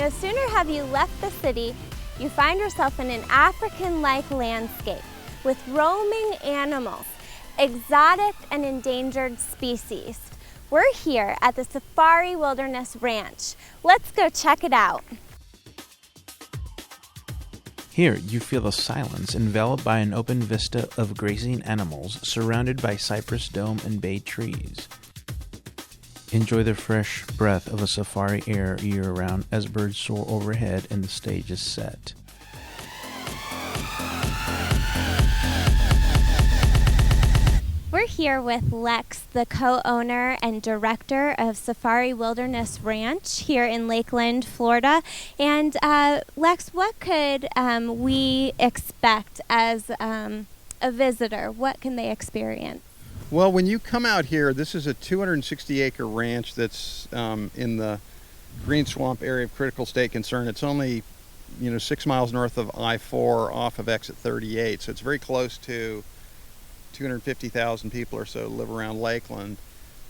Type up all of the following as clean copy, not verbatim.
No sooner have you left the city, you find yourself in an African-like landscape with roaming animals, exotic and endangered species. We're here at the Safari Wilderness Ranch. Let's go check it out. Here, you feel a silence enveloped by an open vista of grazing animals surrounded by cypress dome and bay trees. Enjoy the fresh breath of a safari air year-round as birds soar overhead and the stage is set. We're here with Lex, the co-owner and director of Safari Wilderness Ranch here in Lakeland, Florida. And Lex, what could we expect as a visitor? What can they experience? Well, when you come out here, this is a 260-acre ranch that's in the Green Swamp area of critical state concern. It's only, 6 miles north of I-4 off of exit 38, so it's very close to 250,000 people or so live around Lakeland.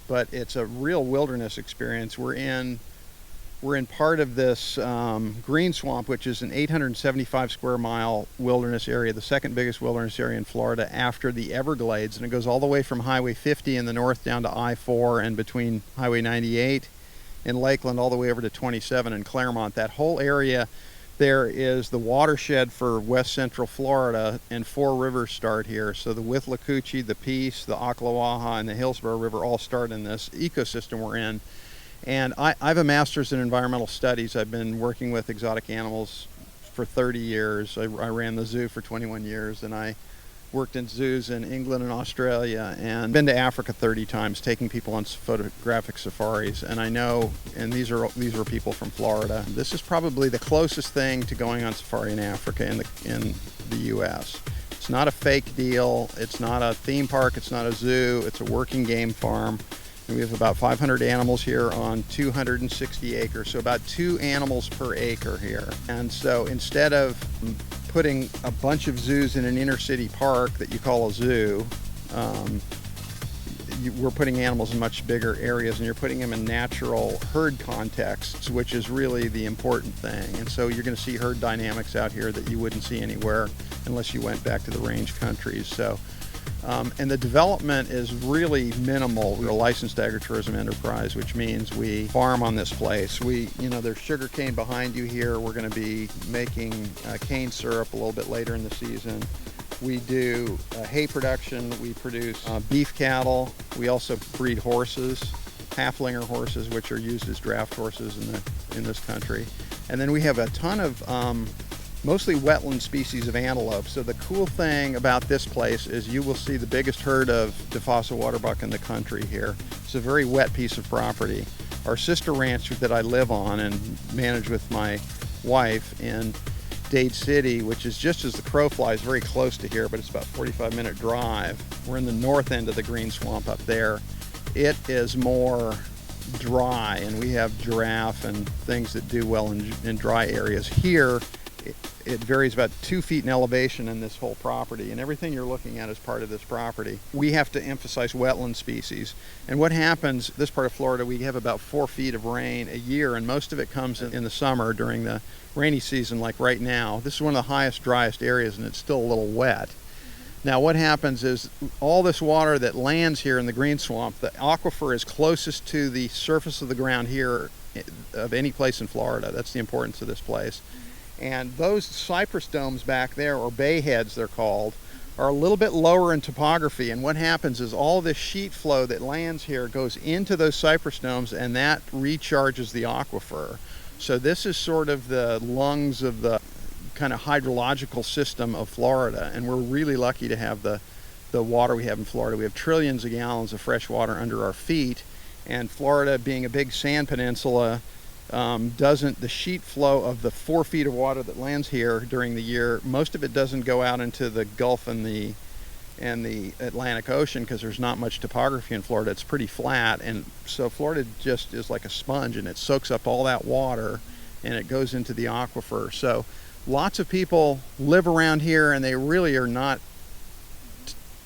But it's a real wilderness experience. We're in part of this Green Swamp, which is an 875 square mile wilderness area, the second biggest wilderness area in Florida after the Everglades. And it goes all the way from Highway 50 in the north down to I-4 and between Highway 98 in Lakeland all the way over to 27 in Claremont. That whole area there is the watershed for west central Florida, and 4 rivers start here. So the Withlacoochee, the Peace, the Ocklawaha, and the Hillsborough River all start in this ecosystem we're in. And I have a master's in environmental studies. I've been working with exotic animals for 30 years. I ran the zoo for 21 years, and I worked in zoos in England and Australia, and been to Africa 30 times, taking people on photographic safaris. And I know, and these are people from Florida. This is probably the closest thing to going on safari in Africa in the U.S. It's not a fake deal. It's not a theme park. It's not a zoo. It's a working game farm. And we have about 500 animals here on 260 acres, so about 2 animals per acre here. And so instead of putting a bunch of zoos in an inner city park that you call a zoo, we're putting animals in much bigger areas, and you're putting them in natural herd contexts, which is really the important thing. And so you're going to see herd dynamics out here that you wouldn't see anywhere unless you went back to the range countries. So. And the development is really minimal. We're a licensed agritourism enterprise, which means we farm on this place. There's sugar cane behind you here. We're going to be making cane syrup a little bit later in the season. We do hay production. We produce beef cattle. We also breed horses, halflinger horses, which are used as draft horses in this country. And then we have a ton of mostly wetland species of antelope. So the cool thing about this place is you will see the biggest herd of Defossa waterbuck in the country here. It's a very wet piece of property. Our sister ranch that I live on and manage with my wife in Dade City, which is just as the crow flies, very close to here, but it's about a 45-minute drive. We're in the north end of the Green Swamp up there. It is more dry, and we have giraffe and things that do well in dry areas. Here, it varies about 2 feet in elevation in this whole property, and everything you're looking at is part of this property. We have to emphasize wetland species. And what happens, this part of Florida, we have about 4 feet of rain a year, and most of it comes in the summer during the rainy season, like right now. This is one of the highest, driest areas, and it's still a little wet. Now what happens is all this water that lands here in the Green Swamp, the aquifer is closest to the surface of the ground here of any place in Florida. That's the importance of this place. And those cypress domes back there, or bay heads they're called, are a little bit lower in topography. And what happens is all this sheet flow that lands here goes into those cypress domes, and that recharges the aquifer. So this is sort of the lungs of the kind of hydrological system of Florida. And we're really lucky to have the water we have in Florida. We have trillions of gallons of fresh water under our feet. And Florida, being a big sand peninsula, the sheet flow of the 4 feet of water that lands here during the year, most of it doesn't go out into the Gulf and the Atlantic Ocean because there's not much topography in Florida. It's pretty flat, and so Florida just is like a sponge, and it soaks up all that water and it goes into the aquifer. So lots of people live around here, and they really are not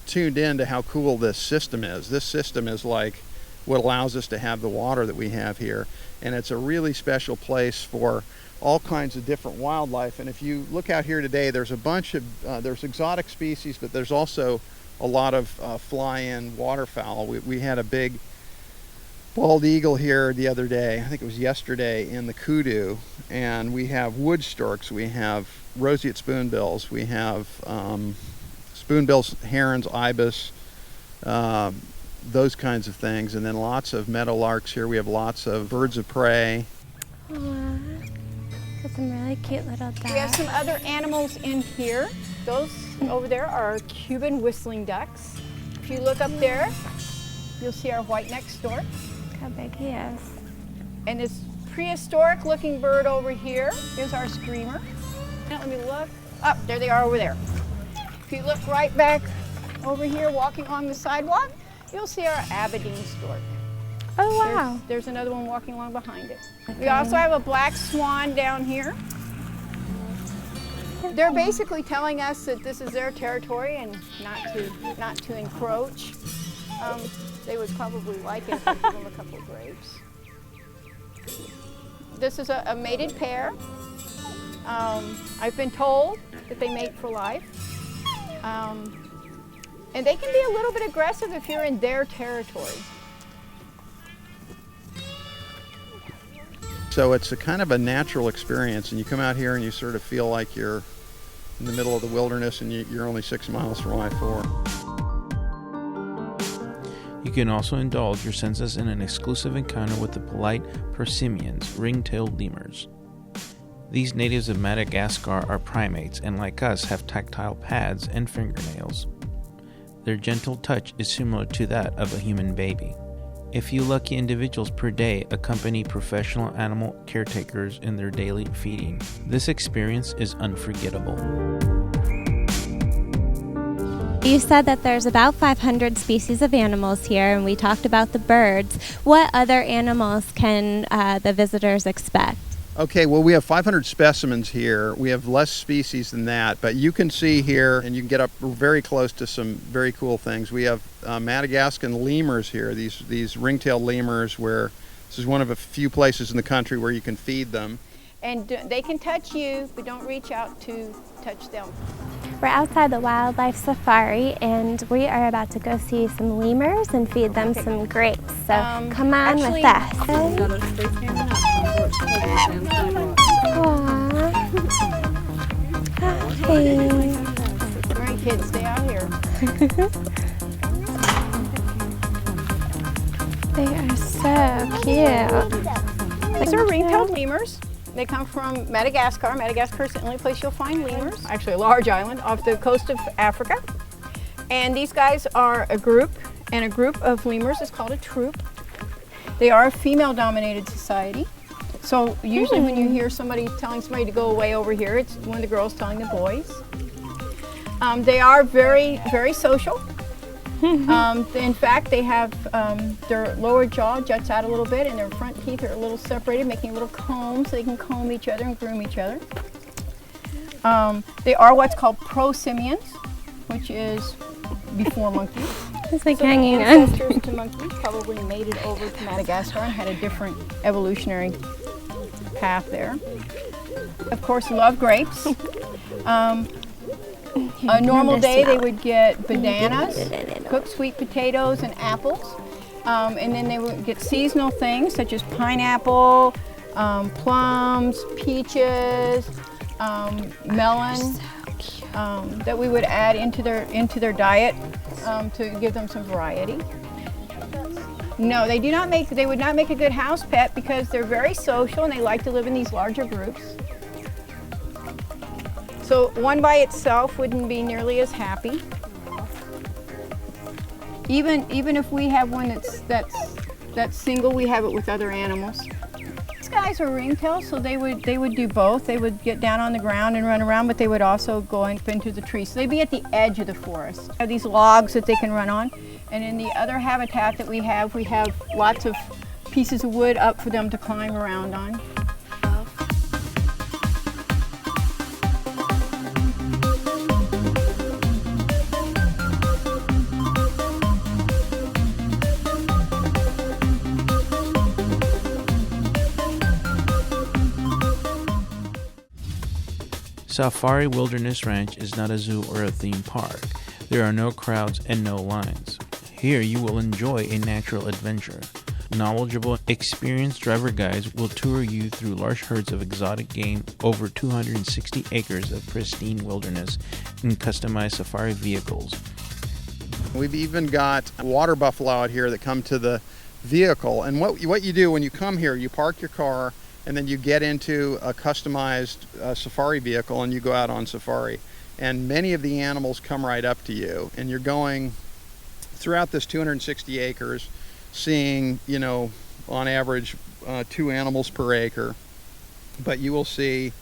tuned in to how cool this system is. This system is like what allows us to have the water that we have here. And it's a really special place for all kinds of different wildlife. And if you look out here today, there's a bunch of, there's exotic species, but there's also a lot of fly-in waterfowl. We had a big bald eagle here the other day, I think it was yesterday, in the kudu. And we have wood storks, we have roseate spoonbills, we have spoonbills, herons, ibis, those kinds of things. And then lots of meadowlarks here. We have lots of birds of prey. Aww. Got some really cute little ducks. We have some other animals in here. Those over there are Cuban whistling ducks. If you look up there, you'll see our white-necked stork. Look how big he is. And this prehistoric looking bird over here is our screamer. Now let me look. Up, there they are over there. If you look right back over here walking along the sidewalk, you'll see our Aberdeen stork. Oh, wow. There's another one walking along behind it. We also have a black swan down here. They're basically telling us that this is their territory and not to encroach. They would probably like it if we give them a couple of grapes. This is a mated pair. I've been told that they mate for life. And they can be a little bit aggressive if you're in their territory. So it's a kind of a natural experience, and you come out here and you sort of feel like you're in the middle of the wilderness and you're only 6 miles from I-4. You can also indulge your senses in an exclusive encounter with the polite Persimmons, ring-tailed lemurs. These natives of Madagascar are primates and, like us, have tactile pads and fingernails. Their gentle touch is similar to that of a human baby. A few lucky individuals per day accompany professional animal caretakers in their daily feeding. This experience is unforgettable. You said that there's about 500 species of animals here, and we talked about the birds. What other animals can the visitors expect? Okay, well, we have 500 specimens here. We have less species than that, but you can see here, and you can get up very close to some very cool things. We have Madagascar lemurs here, these ring-tailed lemurs, where this is one of a few places in the country where you can feed them. And they can touch you, but don't reach out to touch them. We're outside the wildlife safari, and we are about to go see some lemurs and feed them some grapes. So come on with us. Aww. Hi. Great kids, stay out here. They are so cute. These are ring-tailed lemurs. They come from Madagascar. Madagascar is the only place you'll find lemurs, actually a large island off the coast of Africa. And these guys are a group, and a group of lemurs is called a troop. They are a female-dominated society. So usually when you hear somebody telling somebody to go away over here, it's one of the girls telling the boys. They are very, very social. In fact, they have their lower jaw juts out a little bit, and their front teeth are a little separated, making a little comb so they can comb each other and groom each other. They are what's called prosimians, which is before monkeys. It's like So hanging the on. ancestors to monkeys probably made it over to Madagascar and had a different evolutionary path there. Of course, love grapes. A normal day they would get bananas, cooked sweet potatoes, and apples. And then they would get seasonal things such as pineapple, plums, peaches, melon, that we would add into their diet to give them some variety. No, they would not make a good house pet because they're very social and they like to live in these larger groups. So one by itself wouldn't be nearly as happy. Even if we have one that's single, we have it with other animals. These guys are ringtails, so they would do both. They would get down on the ground and run around, but they would also go up into the trees. So they'd be at the edge of the forest. They have these logs that they can run on, and in the other habitat that we have lots of pieces of wood up for them to climb around on. Safari Wilderness Ranch is not a zoo or a theme park. There are no crowds and no lines. Here you will enjoy a natural adventure. Knowledgeable, experienced driver guides will tour you through large herds of exotic game, over 260 acres of pristine wilderness, and customized safari vehicles. We've even got water buffalo out here that come to the vehicle. And what you do when you come here, you park your car and then you get into a customized safari vehicle and you go out on safari. And many of the animals come right up to you, and you're going throughout this 260 acres, seeing, on average 2 animals per acre. But you will see,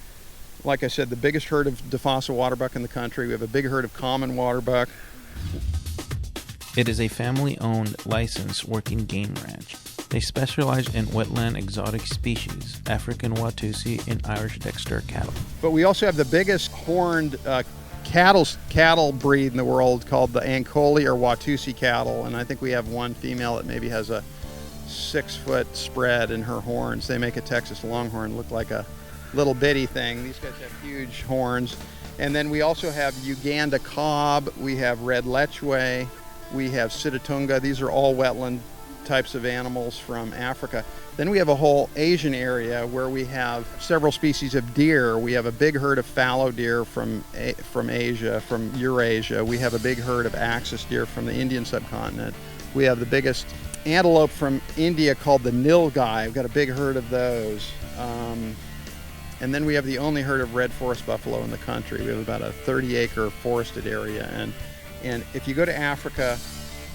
like I said, the biggest herd of Dafasa waterbuck in the country. We have a big herd of common waterbuck. It is a family-owned, licensed working game ranch. They specialize in wetland exotic species, African Watusi and Irish Dexter cattle. But we also have the biggest horned cattle breed in the world, called the Ankoli or Watusi cattle, and I think we have one female that maybe has a 6-foot spread in her horns. They make a Texas Longhorn look like a little bitty thing. These guys have huge horns. And then we also have Uganda cob, we have red lechwe, we have Sitatunga. These are all wetland types of animals from Africa. Then we have a whole Asian area where we have several species of deer. We have a big herd of fallow deer from Asia, from Eurasia. We have a big herd of axis deer from the Indian subcontinent. We have the biggest antelope from India called the nilgai. We've got a big herd of those. And then we have the only herd of red forest buffalo in the country. We have about a 30-acre forested area. And if you go to Africa,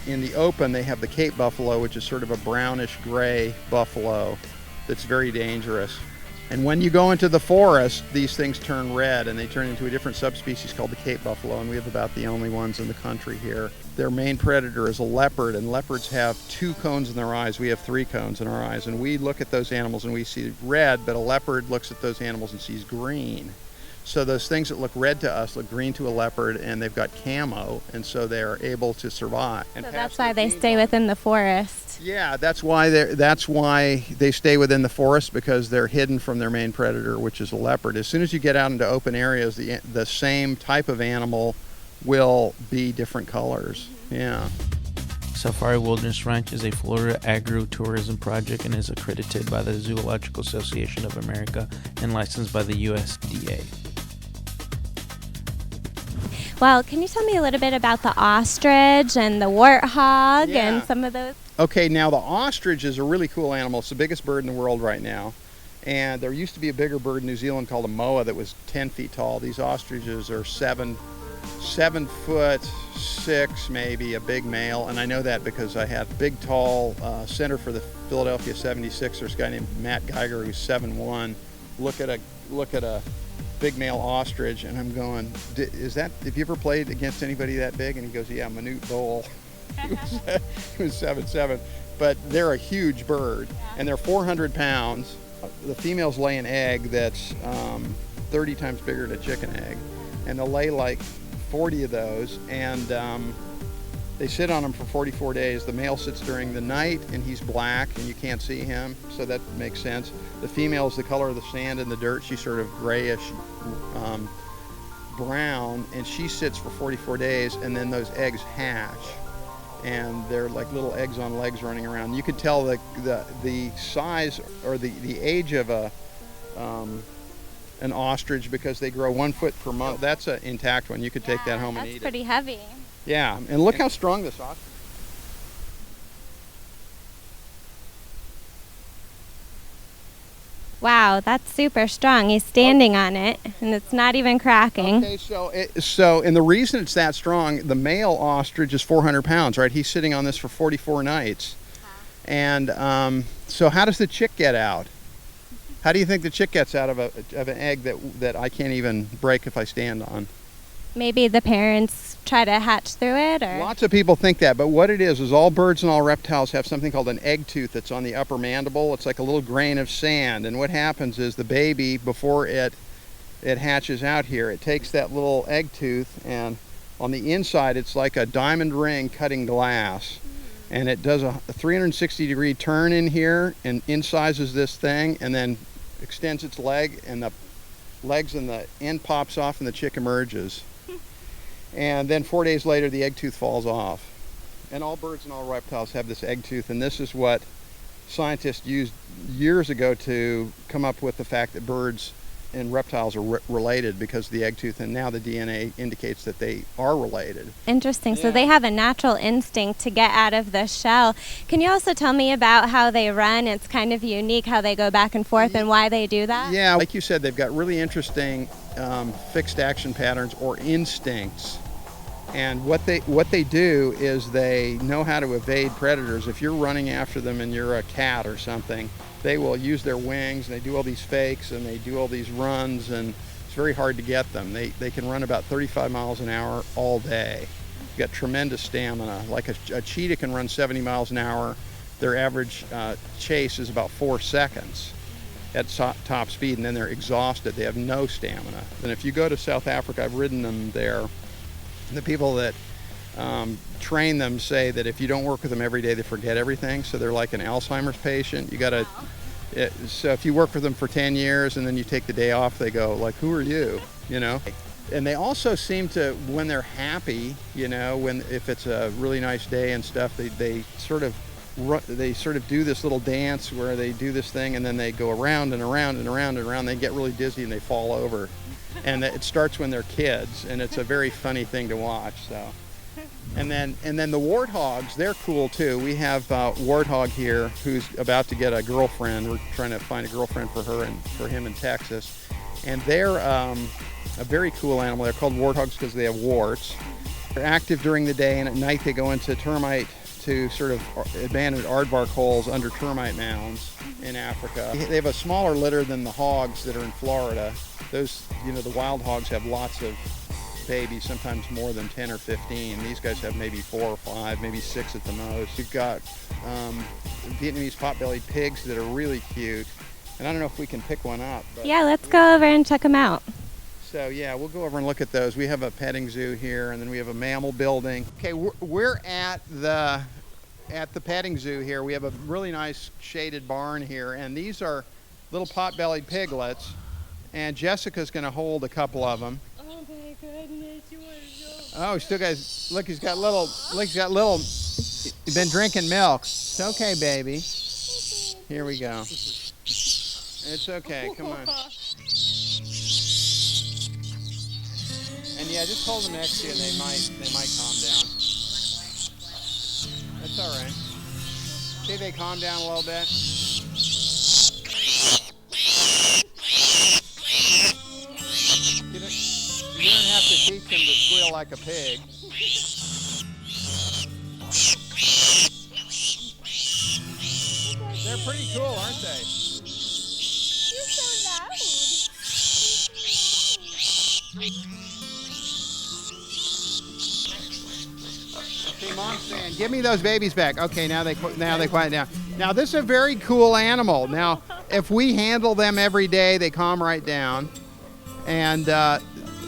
in the open, they have the Cape buffalo, which is sort of a brownish gray buffalo that's very dangerous. And when you go into the forest, these things turn red and they turn into a different subspecies called the Cape buffalo, and we have about the only ones in the country here. Their main predator is a leopard, and leopards have 2 cones in their eyes. We have 3 cones in our eyes, and we look at those animals and we see red, but a leopard looks at those animals and sees green. So those things that look red to us look green to a leopard, and they've got camo, and so they're able to survive. And so that's why they stay within the forest. Yeah, that's why they stay within the forest, because they're hidden from their main predator, which is a leopard. As soon as you get out into open areas, the same type of animal will be different colors. Yeah. Safari Wilderness Ranch is a Florida agro-tourism project and is accredited by the Zoological Association of America and licensed by the USDA. Well, can you tell me a little bit about the ostrich and the warthog and some of those? Okay, now the ostrich is a really cool animal. It's the biggest bird in the world right now. And there used to be a bigger bird in New Zealand called a moa that was 10 feet tall. These ostriches are 7 foot 6, maybe, a big male. And I know that because I had big, tall center for the Philadelphia 76ers, a guy named Matt Geiger, who's 7'1". Look at a big male ostrich, and I'm going, have you ever played against anybody that big? And he goes, yeah, Manute Bol. He was 7'7", but they're a huge bird, and they're 400 pounds. The females lay an egg that's 30 times bigger than a chicken egg, and they'll lay like 40 of those, and they sit on them for 44 days. The male sits during the night, and he's black, and you can't see him, so that makes sense. The female is the color of the sand and the dirt. She's sort of grayish brown, and she sits for 44 days, and then those eggs hatch, and they're like little eggs on legs running around. You could tell the size or the age of an ostrich because they grow 1 foot per month. That's an intact one. You could take that home and eat it. That's pretty heavy. Yeah, and look how strong this ostrich is. Wow, that's super strong. He's standing on it, and it's not even cracking. Okay, and the reason it's that strong, the male ostrich is 400 pounds, right? He's sitting on this for 44 nights. Wow. And so how does the chick get out? How do you think the chick gets out of an egg that I can't even break if I stand on? Maybe the parents try to hatch through it, or? Lots of people think that, but what it is all birds and all reptiles have something called an egg tooth that's on the upper mandible. It's like a little grain of sand, and what happens is the baby, before it hatches out here, it takes that little egg tooth, and on the inside it's like a diamond ring cutting glass, and it does a 360-degree turn in here and incisors this thing, and then extends its leg, and legs and the end pops off and the chick emerges. And then 4 days later, the egg tooth falls off. And all birds and all reptiles have this egg tooth, and this is what scientists used years ago to come up with the fact that birds and reptiles are related because of the egg tooth, and now the DNA indicates that they are related. Interesting. Yeah. So they have a natural instinct to get out of the shell. Can you also tell me about how they run? It's kind of unique how they go back and forth and why they do that. Yeah, like you said, they've got really interesting fixed action patterns or instincts. And what they do is they know how to evade predators. If you're running after them and you're a cat or something, they will use their wings, and they do all these fakes, and they do all these runs, and it's very hard to get them. They can run about 35 miles an hour all day. They've got tremendous stamina. Like a cheetah can run 70 miles an hour. Their average chase is about 4 seconds at top speed, and then they're exhausted. They have no stamina. And if you go to South Africa, I've ridden them there, the people that train them say that if you don't work with them every day, they forget everything. So they're like an Alzheimer's patient. You gotta. So if you work with them for 10 years and then you take the day off, they go like, "Who are you?" You know. And they also seem to, when they're happy, you know, if it's a really nice day and stuff, they sort of do this little dance where they do this thing and then they go around and around and around and around. They get really dizzy and they fall over. And it starts when they're kids, and it's a very funny thing to watch. So, and then the warthogs, they're cool too. We have warthog here who's about to get a girlfriend. We're trying to find a girlfriend for her and for him in Texas, and they're a very cool animal. They're called warthogs because they have warts. They're active during the day, and at night they go into to sort of abandoned aardvark holes under termite mounds in Africa. They have a smaller litter than the hogs that are in Florida. Those, you know, the wild hogs have lots of babies, sometimes more than 10 or 15. These guys have maybe 4 or 5, maybe 6 at the most. You've got Vietnamese pot-bellied pigs that are really cute. And I don't know if we can pick one up. But yeah, let's go over and check them out. So yeah, we'll go over and look at those. We have a petting zoo here, and then we have a mammal building. Okay, we're at the petting zoo here. We have a really nice shaded barn here, and these are little pot-bellied piglets. And Jessica's going to hold a couple of them. Oh my goodness, you want to go? Oh, he still got, look, he's got little, he's been drinking milk. It's okay, baby. Here we go. It's okay, come on. And yeah, just hold them next to you and they might calm down. That's all right. See if they calm down a little bit. You don't have to teach them to squeal like a pig. They're pretty cool, aren't they? You're so loud. See, Mom's saying, "Give me those babies back." Okay, now they quiet down. Now this is a very cool animal. Now, if we handle them every day, they calm right down. And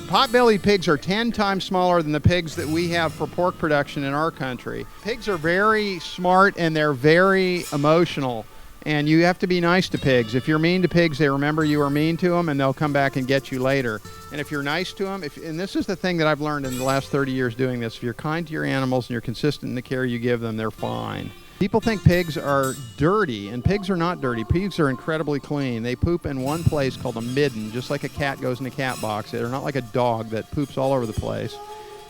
pot-bellied pigs are 10 times smaller than the pigs that we have for pork production in our country. Pigs are very smart and they're very emotional. And you have to be nice to pigs. If you're mean to pigs, they remember you are mean to them and they'll come back and get you later. And if you're nice to them, and this is the thing that I've learned in the last 30 years doing this, if you're kind to your animals and you're consistent in the care you give them, they're fine. People think pigs are dirty, and pigs are not dirty. Pigs are incredibly clean. They poop in one place called a midden, just like a cat goes in a cat box. They're not like a dog that poops all over the place.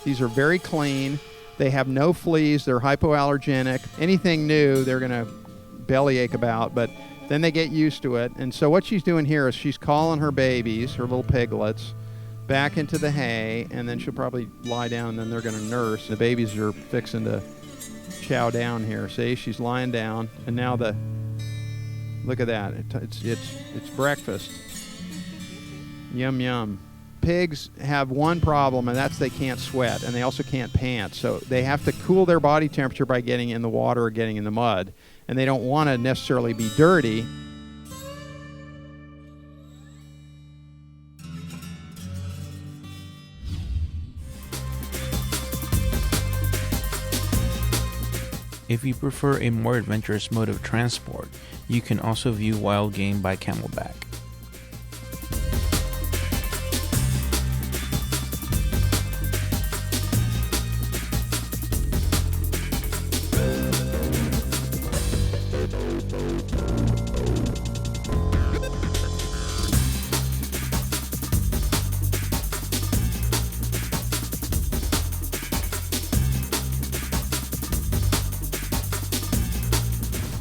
These are very clean. They have no fleas. They're hypoallergenic. Anything new, they're going to bellyache about, but then they get used to it. And so what she's doing here is she's calling her babies, her little piglets, back into the hay, and then she'll probably lie down, and then they're going to nurse. The babies are fixing to chow down here. See, she's lying down, and now look at that. It's breakfast. Yum yum. Pigs have one problem, and that's they can't sweat, and they also can't pant. So they have to cool their body temperature by getting in the water or getting in the mud, and they don't want to necessarily be dirty. If you prefer a more adventurous mode of transport, you can also view wild game by camelback.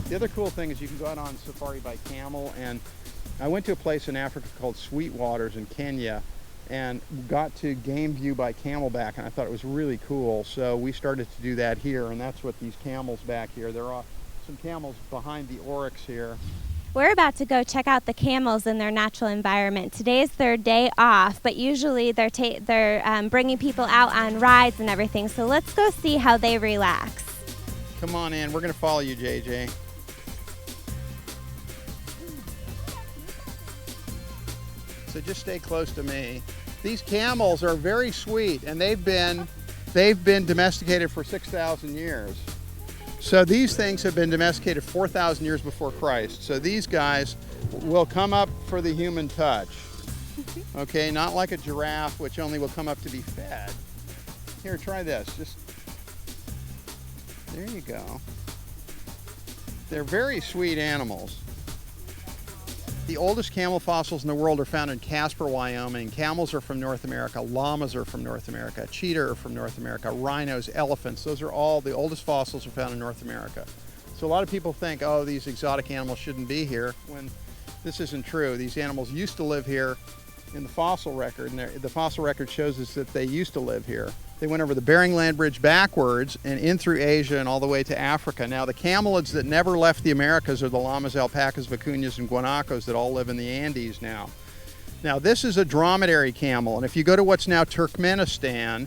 The other cool thing is you can go out on safari by camel, and I went to a place in Africa called Sweetwaters in Kenya and got to game view by camelback, and I thought it was really cool. So we started to do that here, and that's what these camels back here. There are some camels behind the oryx here. We're about to go check out the camels in their natural environment. Today's their day off, but usually they're bringing people out on rides and everything. So let's go see how they relax. Come on in. We're going to follow you, JJ. So just stay close to me. These camels are very sweet, and they've been domesticated for 6,000 years. So these things have been domesticated 4,000 years before Christ. So these guys will come up for the human touch. Okay, not like a giraffe, which only will come up to be fed. Here, try this. Just, there you go. They're very sweet animals. The oldest camel fossils in the world are found in Casper, Wyoming. Camels are from North America. Llamas are from North America. Cheetah are from North America. Rhinos, elephants, those are all the oldest fossils are found in North America. So a lot of people think, oh, these exotic animals shouldn't be here, when this isn't true. These animals used to live here in the fossil record, and the fossil record shows us that they used to live here. They went over the Bering Land Bridge backwards and in through Asia and all the way to Africa. Now, the camelids that never left the Americas are the llamas, alpacas, vicuñas, and guanacos that all live in the Andes now. Now, this is a dromedary camel, and if you go to what's now Turkmenistan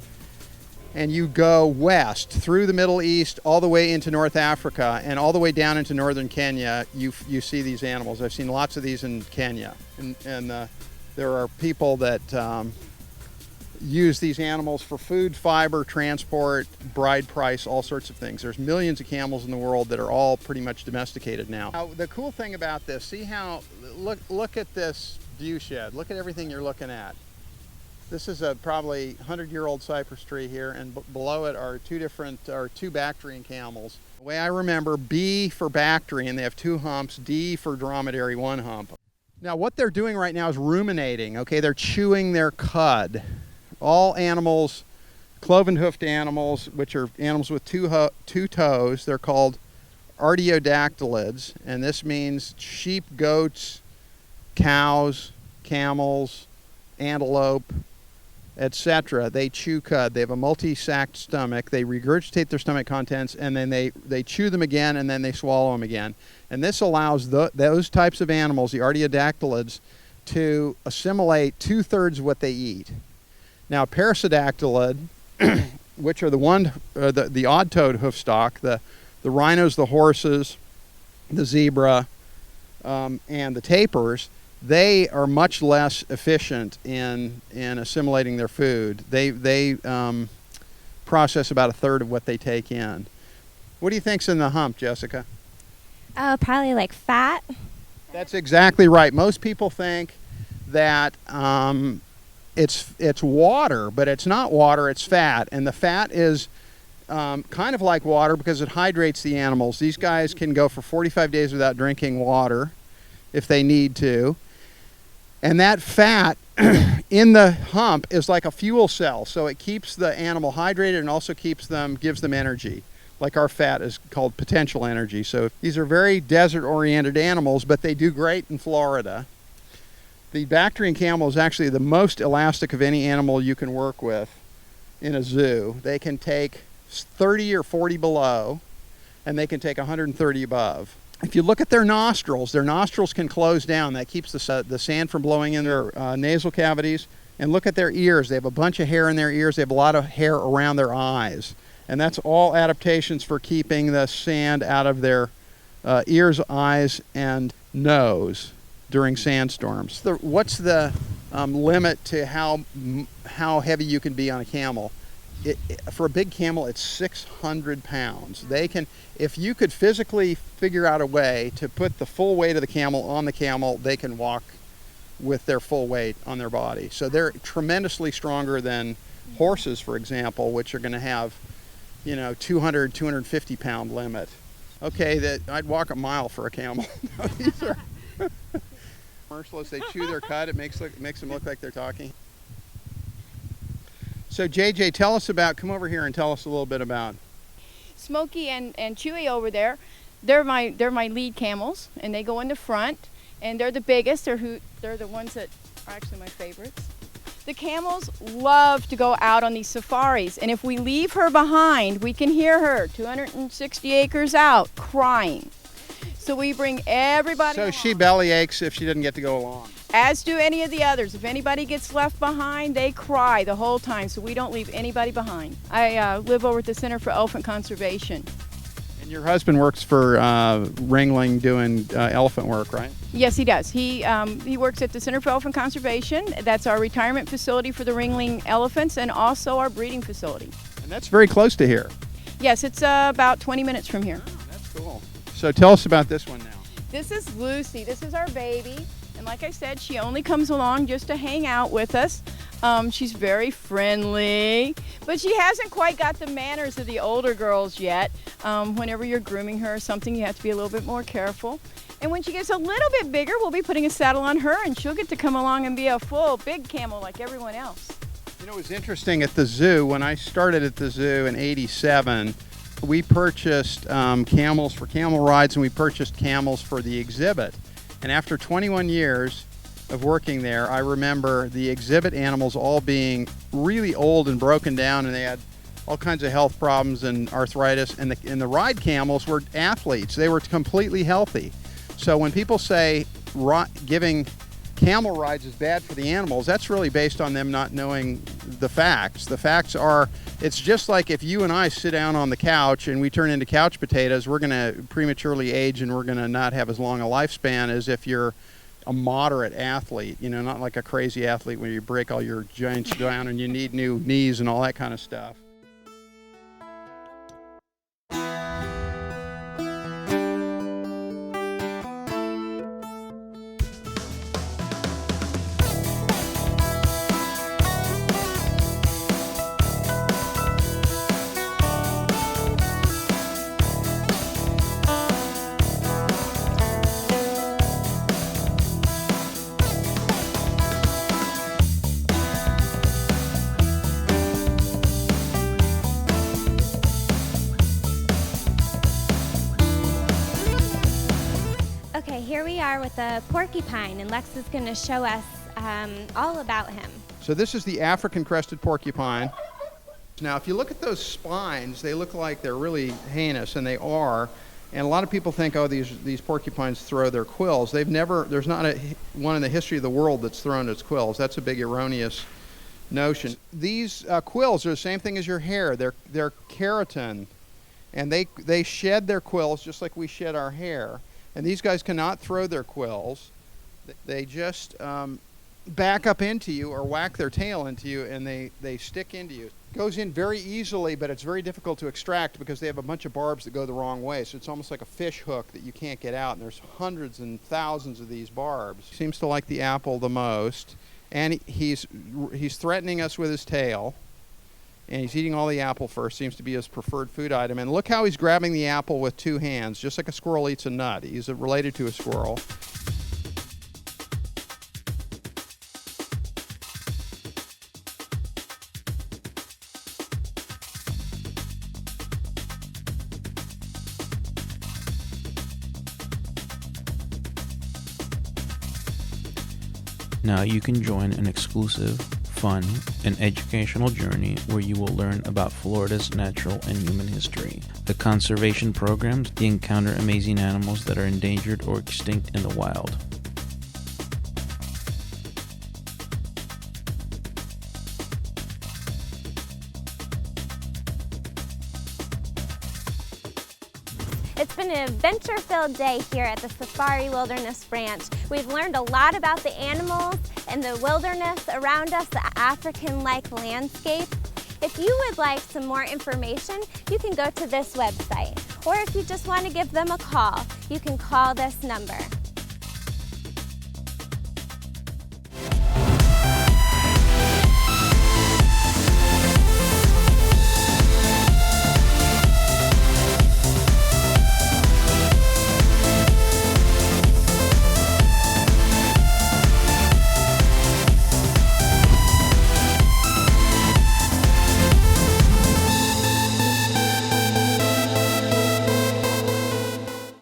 and you go west through the Middle East all the way into North Africa and all the way down into northern Kenya, you see these animals. I've seen lots of these in Kenya, and there are people that use these animals for food, fiber, transport, bride price, all sorts of things. There's millions of camels in the world that are all pretty much domesticated now. Now, the cool thing about this, see how, look at this view shed. Look at everything you're looking at. This is a probably 100-year-old cypress tree here, and below it are two Bactrian camels. The way I remember, B for Bactrian, they have 2 humps, D for dromedary, 1 hump. Now, what they're doing right now is ruminating, okay? They're chewing their cud. All animals, cloven-hoofed animals, which are animals with two toes, they're called artiodactylids, and this means sheep, goats, cows, camels, antelope, etc. They chew cud. They have a multi-sacked stomach. They regurgitate their stomach contents, and then they chew them again, and then they swallow them again. And this allows those types of animals, the artiodactylids, to assimilate 2/3 of what they eat. Now, parasidactylid, which are the odd-toed hoofstock, the rhinos, the horses, the zebra, and the tapirs, they are much less efficient in assimilating their food. They process about 1/3 of what they take in. What do you think's in the hump, Jessica? Oh, probably like fat. That's exactly right. Most people think that it's water, but it's not water, it's fat. And the fat is kind of like water because it hydrates the animals. These guys can go for 45 days without drinking water if they need to. And that fat in the hump is like a fuel cell, so it keeps the animal hydrated and also gives them energy. Like our fat is called potential energy. So these are very desert-oriented animals, but they do great in Florida. The Bactrian camel is actually the most elastic of any animal you can work with in a zoo. They can take 30 or 40 below, and they can take 130 above. If you look at their nostrils can close down. That keeps the sand from blowing in their nasal cavities. And look at their ears. They have a bunch of hair in their ears. They have a lot of hair around their eyes. And that's all adaptations for keeping the sand out of their ears, eyes, and nose during sandstorms. What's the limit to how heavy you can be on a camel? For a big camel, it's 600 pounds. If you could physically figure out a way to put the full weight of the camel on the camel, they can walk with their full weight on their body. So they're tremendously stronger than horses, for example, which are going to have, 200, 250 pound limit. Okay, I'd walk a mile for a camel. These are merciless. They chew their cud. It makes them look like they're talking. So JJ, come over here and tell us a little bit about. Smokey and Chewy over there, They're my lead camels, and they go in the front, and they're the biggest. They're the ones that are actually my favorites. The camels love to go out on these safaris, and if we leave her behind, we can hear her 260 acres out crying. So we bring everybody So along. she belly aches if she didn't get to go along. As do any of the others. If anybody gets left behind, they cry the whole time, so we don't leave anybody behind. I live over at the Center for Elephant Conservation. And your husband works for Ringling doing elephant work, right? Yes, he does. He works at the Center for Elephant Conservation. That's our retirement facility for the Ringling elephants and also our breeding facility. And that's very close to here. Yes, it's about 20 minutes from here. Oh, that's cool. So tell us about this one now. This is Lucy. This is our baby. And like I said, she only comes along just to hang out with us. She's very friendly, but she hasn't quite got the manners of the older girls yet. Whenever you're grooming her or something, you have to be a little bit more careful. And when she gets a little bit bigger, we'll be putting a saddle on her, and she'll get to come along and be a full big camel like everyone else. You know, it was interesting at the zoo. When I started at the zoo in '87, we purchased camels for camel rides, and we purchased camels for the exhibit. And after 21 years of working there, I remember the exhibit animals all being really old and broken down, and they had all kinds of health problems and arthritis. And the ride camels were athletes. They were completely healthy. So when people say giving camel rides is bad for the animals, that's really based on them not knowing the facts. The facts are, it's just like if you and I sit down on the couch and we turn into couch potatoes, we're going to prematurely age and we're going to not have as long a lifespan as if you're a moderate athlete, you know, not like a crazy athlete where you break all your joints down and you need new knees and all that kind of stuff. Okay, here we are with a porcupine, and Lex is going to show us all about him. So this is the African crested porcupine. Now, if you look at those spines, they look like they're really heinous, and they are. And a lot of people think, oh, these porcupines throw their quills. There's not one in the history of the world that's thrown its quills. That's a big erroneous notion. These quills are the same thing as your hair. They're keratin, and they shed their quills just like we shed our hair. And these guys cannot throw their quills. They just back up into you or whack their tail into you, and they stick into you. It goes in very easily, but it's very difficult to extract because they have a bunch of barbs that go the wrong way. So it's almost like a fish hook that you can't get out, and there's hundreds and thousands of these barbs. He seems to like the apple the most, and he's threatening us with his tail. And he's eating all the apple first, seems to be his preferred food item. And look how he's grabbing the apple with two hands, just like a squirrel eats a nut. He's related to a squirrel. Now you can join an exclusive, fun, and educational journey where you will learn about Florida's natural and human history, the conservation programs, the encounter amazing animals that are endangered or extinct in the wild. It's been an adventure-filled day here at the Safari Wilderness Ranch. We've learned a lot about the animals and the wilderness around us, the African-like landscape. If you would like some more information, you can go to this website. Or if you just want to give them a call, you can call this number.